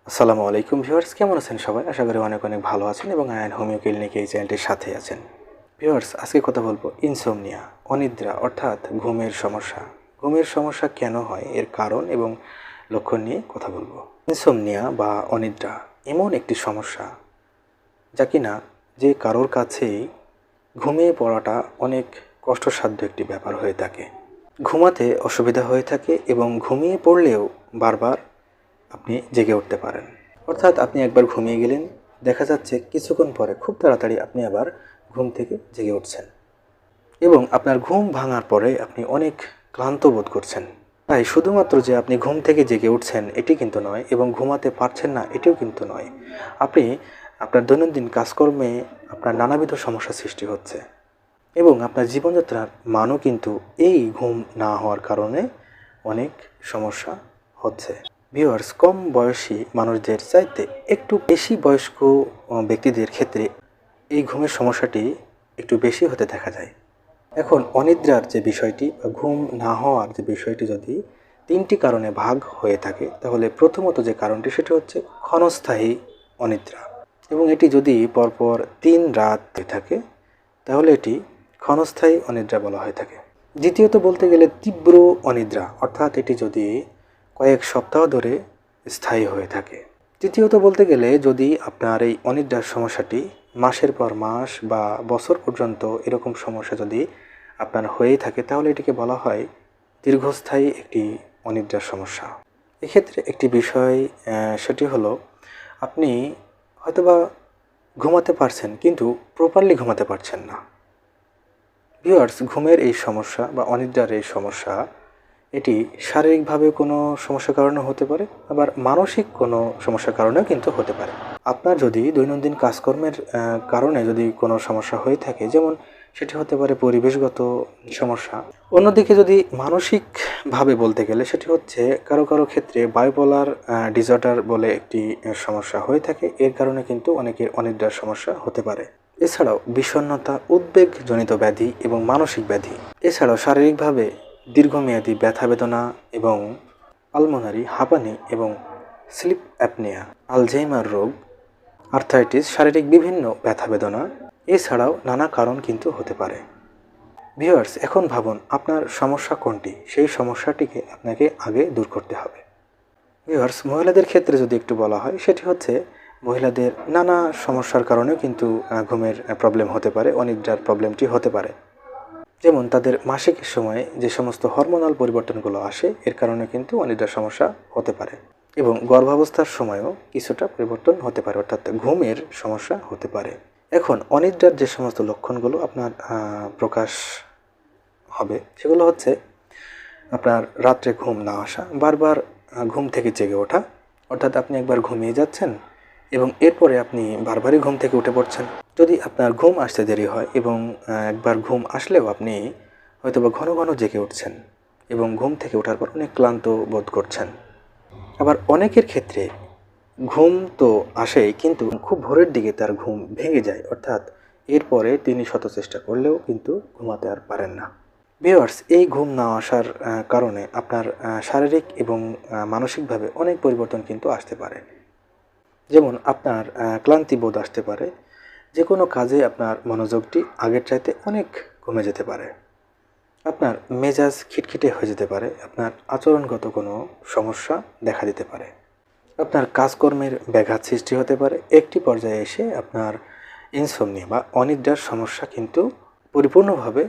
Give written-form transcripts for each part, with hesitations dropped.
আসসালামু আলাইকুম ভিউয়ার্স, কেমন আছেন সবাই? আশা করি অনেক অনেক ভালো আছেন এবং আয়ন হোমিও ক্লিনিক এই চ্যানেলটির সাথেই আছেন। ভিউয়ার্স, আজকে কথা বলবো ইনসোমনিয়া, অনিদ্রা অর্থাৎ ঘুমের সমস্যা। ঘুমের সমস্যা কেন হয়, এর কারণ এবং লক্ষণ নিয়ে কথা বলবো। ইনসোমনিয়া বা অনিদ্রা এমন একটি সমস্যা যা কিনা যে কারোর কাছেই ঘুমিয়ে পড়াটা অনেক কষ্টসাধ্য একটি ব্যাপার হয়ে থাকে। ঘুমাতে অসুবিধা হয়ে থাকে এবং ঘুমিয়ে পড়লেও বারবার আপনি জেগে উঠতে পারেন। অর্থাৎ আপনি একবার ঘুমিয়ে গেলেন, দেখা যাচ্ছে কিছুক্ষণ পরে খুব তাড়াতাড়ি আপনি আবার ঘুম থেকে জেগে উঠছেন এবং আপনার ঘুম ভাঙার পরে আপনি অনেক ক্লান্ত বোধ করছেন। তাই শুধুমাত্র যে আপনি ঘুম থেকে জেগে উঠছেন এটি কিন্তু নয় এবং ঘুমাতে পারছেন না এটিও কিন্তু নয়। আপনি আপনার দৈনন্দিন কাজকর্মে আপনার নানাবিধ সমস্যা সৃষ্টি হচ্ছে এবং আপনার জীবনযাত্রার মানও কিন্তু এই ঘুম না হওয়ার কারণে অনেক সমস্যা হচ্ছে। ভিউয়ার্স, কম বয়সী মানুষদের চাইতে একটু বেশি বয়স্ক ব্যক্তিদের ক্ষেত্রে এই ঘুমের সমস্যাটি একটু বেশি হতে দেখা যায়। এখন অনিদ্রার যে বিষয়টি বা ঘুম না হওয়ার যে বিষয়টি যদি তিনটি কারণে ভাগ হয়ে থাকে, তাহলে প্রথমত যে কারণটি সেটি হচ্ছে ক্ষণস্থায়ী অনিদ্রা এবং এটি যদি পরপর 3 রাত হয়ে থাকে তাহলে এটি ক্ষণস্থায়ী অনিদ্রা বলা হয়ে থাকে। দ্বিতীয়ত বলতে গেলে তীব্র অনিদ্রা, অর্থাৎ এটি যদি কয়েক সপ্তাহ ধরে স্থায়ী হয়ে থাকে। তৃতীয়ত বলতে গেলে যদি আপনার এই অনিদ্রার সমস্যাটি মাসের পর মাস বা বছর পর্যন্ত এরকম সমস্যা যদি আপনার হয়েই থাকে তাহলে এটিকে বলা হয় দীর্ঘস্থায়ী একটি অনিদ্রার সমস্যা। এক্ষেত্রে একটি বিষয় সেটি হলো আপনি হয়তোবা ঘুমাতে পারছেন কিন্তু প্রপারলি ঘুমাতে পারছেন না। ভিউয়ার্স, ঘুমের এই সমস্যা বা অনিদ্রার এই সমস্যা এটি শারীরিকভাবে কোনো সমস্যার কারণে হতে পারে, আবার মানসিক কোনো সমস্যার কারণেও কিন্তু হতে পারে। আপনার যদি দৈনন্দিন কাজকর্মের কারণে যদি কোনো সমস্যা হয়ে থাকে, যেমন সেটি হতে পারে পরিবেশগত সমস্যা। অন্যদিকে যদি মানসিকভাবে বলতে গেলে সেটি হচ্ছে কারো কারো ক্ষেত্রে বাইপোলার ডিসঅর্ডার বলে একটি সমস্যা হয়ে থাকে, এর কারণে কিন্তু অনেকের অনিদ্রার সমস্যা হতে পারে। এছাড়াও বিষণ্ণতা, উদ্বেগজনিত ব্যাধি এবং মানসিক ব্যাধি, এছাড়াও শারীরিকভাবে দীর্ঘমেয়াদী ব্যথা বেদনা এবং পালমোনারি হাঁপানি এবং স্লিপ অ্যাপনিয়া, আলঝেইমার রোগ, আর্থ্রাইটিস, শারীরিক বিভিন্ন ব্যথা বেদনা এছাড়াও নানা কারণ কিন্তু হতে পারে। ভিউয়ার্স, এখন ভাবুন আপনার সমস্যা কোনটি, সেই সমস্যাটিকে আপনাকে আগে দূর করতে হবে। ভিউয়ার্স, মহিলাদের ক্ষেত্রে যদি একটু বলা হয় সেটি হচ্ছে মহিলাদের নানা সমস্যার কারণেও কিন্তু ঘুমের প্রবলেম হতে পারে, অনিদ্রার প্রবলেমটি হতে পারে। যেমন তাদের মাসিকের সময়ে যে সমস্ত হরমোনাল পরিবর্তনগুলো আসে এর কারণে কিন্তু অনিদ্রার সমস্যা হতে পারে এবং গর্ভাবস্থার সময়ও কিছুটা পরিবর্তন হতে পারে, অর্থাৎ ঘুমের সমস্যা হতে পারে। এখন অনিদ্রার যে সমস্ত লক্ষণগুলো আপনার প্রকাশ হবে সেগুলো হচ্ছে আপনার রাত্রে ঘুম না আসা, বারবার ঘুম থেকে জেগে ওঠা, অর্থাৎ আপনি একবার ঘুমিয়ে যাচ্ছেন এবং এরপরে আপনি বারবারই ঘুম থেকে উঠে পড়ছেন। যদি আপনার ঘুম আসতে দেরি হয় এবং একবার ঘুম আসলেও আপনি হয়তোবা ঘন ঘন জেগে উঠছেন এবং ঘুম থেকে ওঠার পর অনেক ক্লান্ত বোধ করছেন। আবার অনেকের ক্ষেত্রে ঘুম তো আসেই কিন্তু খুব ভোরের দিকে তার ঘুম ভেঙে যায়, অর্থাৎ এরপরে তিনি শত চেষ্টা করলেও কিন্তু ঘুমাতে আর পারেন না। ভিউয়ার্স, এই ঘুম না আসার কারণে আপনার শারীরিক এবং মানসিকভাবে অনেক পরিবর্তন কিন্তু আসতে পারে। যেমন আপনার ক্লান্তিবোধ আসতে পারে, যে কোনো কাজে আপনার মনোযোগটি আগের চাইতে অনেক কমে যেতে পারে, আপনার মেজাজ খিটখিটে হয়ে যেতে পারে, আপনার আচরণগত কোনো সমস্যা দেখা দিতে পারে, আপনার কাজকর্মের ব্যাঘাত সৃষ্টি হতে পারে। একটি পর্যায়ে এসে আপনার ইনসোমনিয়া বা অনিদ্রার সমস্যা কিন্তু পরিপূর্ণভাবে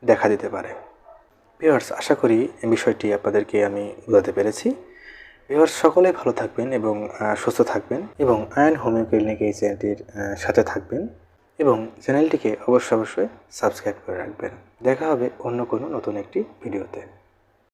দেখা দিতে পারে। ভিউয়ার্স, আশা করি এই বিষয়টি আপনাদেরকে আমি বোঝাতে পেরেছি। ভিউয়ার্স, সকলেই ভালো থাকবেন এবং সুস্থ থাকবেন এবং আয়ন হোমিও ক্লিনিক এই চ্যানেলটির সাথে থাকবেন এবং চ্যানেলটিকে অবশ্যই সাবস্ক্রাইব করে রাখবেন। দেখা হবে অন্য কোনো নতুন একটি ভিডিওতে।